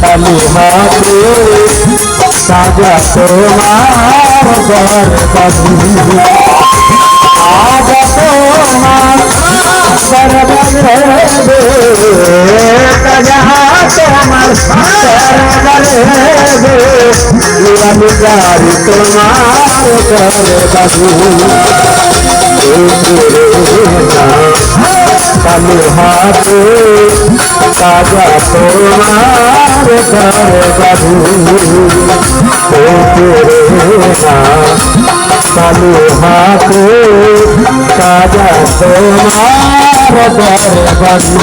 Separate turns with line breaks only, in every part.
কালী হাতে সাজা তোমার বরবাদী আজ তোমার বরবাদে সাজা তোমার বরবাদে আমি গাড়ি তোমার বরবাদী কালী হাতে সাজা তোমার বরবাদী কালী হাতে সাজা তোমার বরবাদী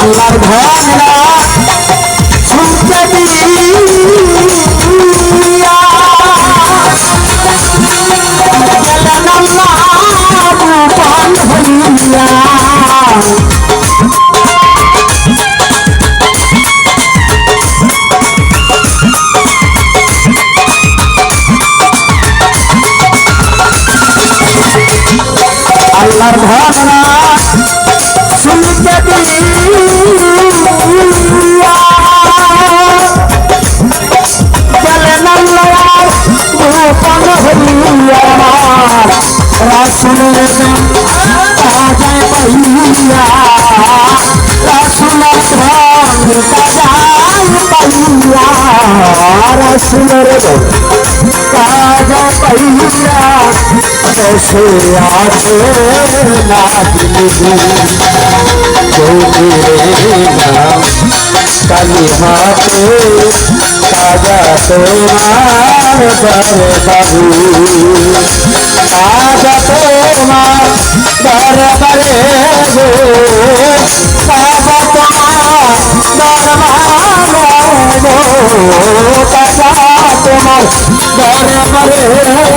আল্লাহর ঘোষণা শুনতে দিয়া গেলেন আল্লাহ গোপন হইয়া আল্লাহর ঘোষণা শুনতে রাসূলের তাজায় পাইয়া রাসূলের তাজায় পাইয়া রাসূলের তাজায় পাইয়া বসে আছে না দিলি কালী হাতে সাজা তোমার বরবাদী সাজা তোমার বরবাদে গো সাজা তোমার বরবাদে সাজা তোমার বরবাদে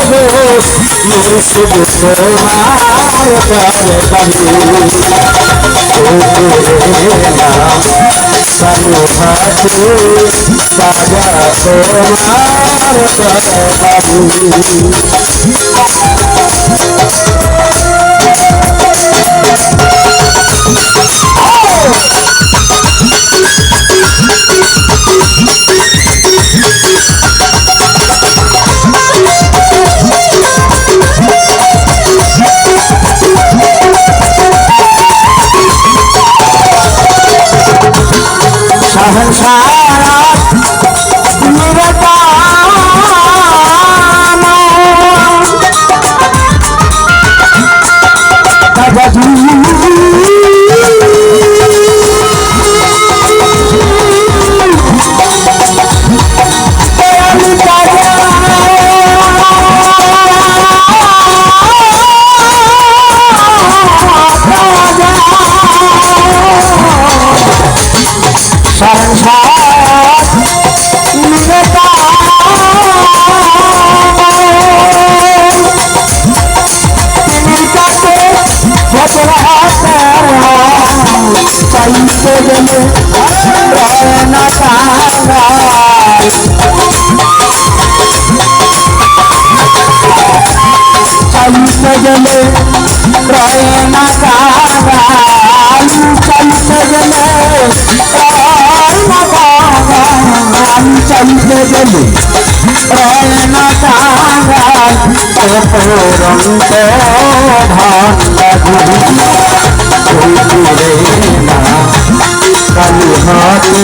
গো মুর্শিদ তোমার বরবাদী কালী হাতে সাজা তোমার বরবাদী গেলে রয়ে না কারাই চলতে গেলে রয় না কারাই চলতে গেলে রয়ে না কারাই অপরন্ত ধান লাগি না কালী হাতে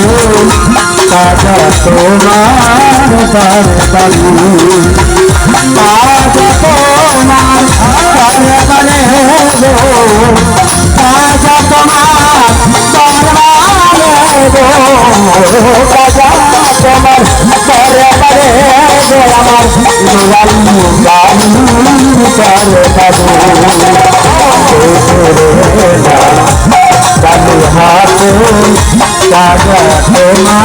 কাজা তোমার দরবারি কাজা তোমার দরবারে গো কাজা তোমার দরবারে গো কাজা তোমার দরবারে গো আমার নুরাল মুবারক কালু হাতে কাজা তোমার দরবারি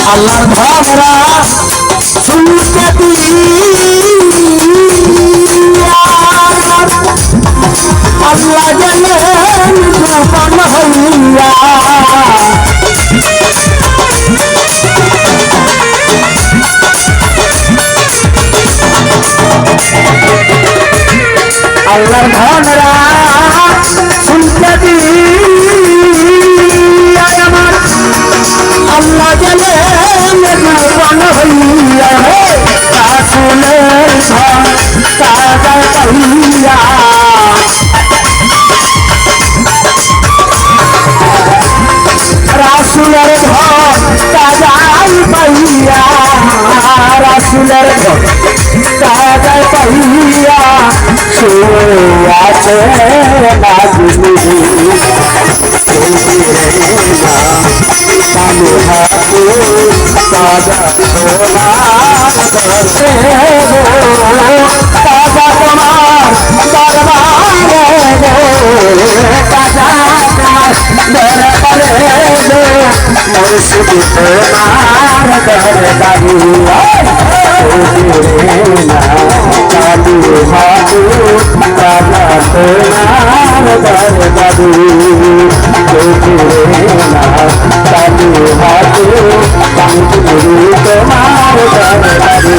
আল্লাহর ভাবরা শুনতে আল্লাহ গেলেন গোপন হইয়া আল্লাহর ভাবরা শুনতে আমার আল্লাহ গেলেন গোপন হইয়া রাসূলের ঘর কাজা পাইয়া রাসূলের ঘর কাজাই পাইয়া রাসূলের ঘর কাজাই পাইয়া শুয়ে আছে নাজমি কালু হাতে কাজা তোমার দরবারে কাজা তোমার দরবারে কাজা তোমার দরবারে মুর্শিদ তোমার দরবারি কালু হাতে কাজা তোমার দরবারি কালু হাতে কাঞ্চুরি তোমার দরবারি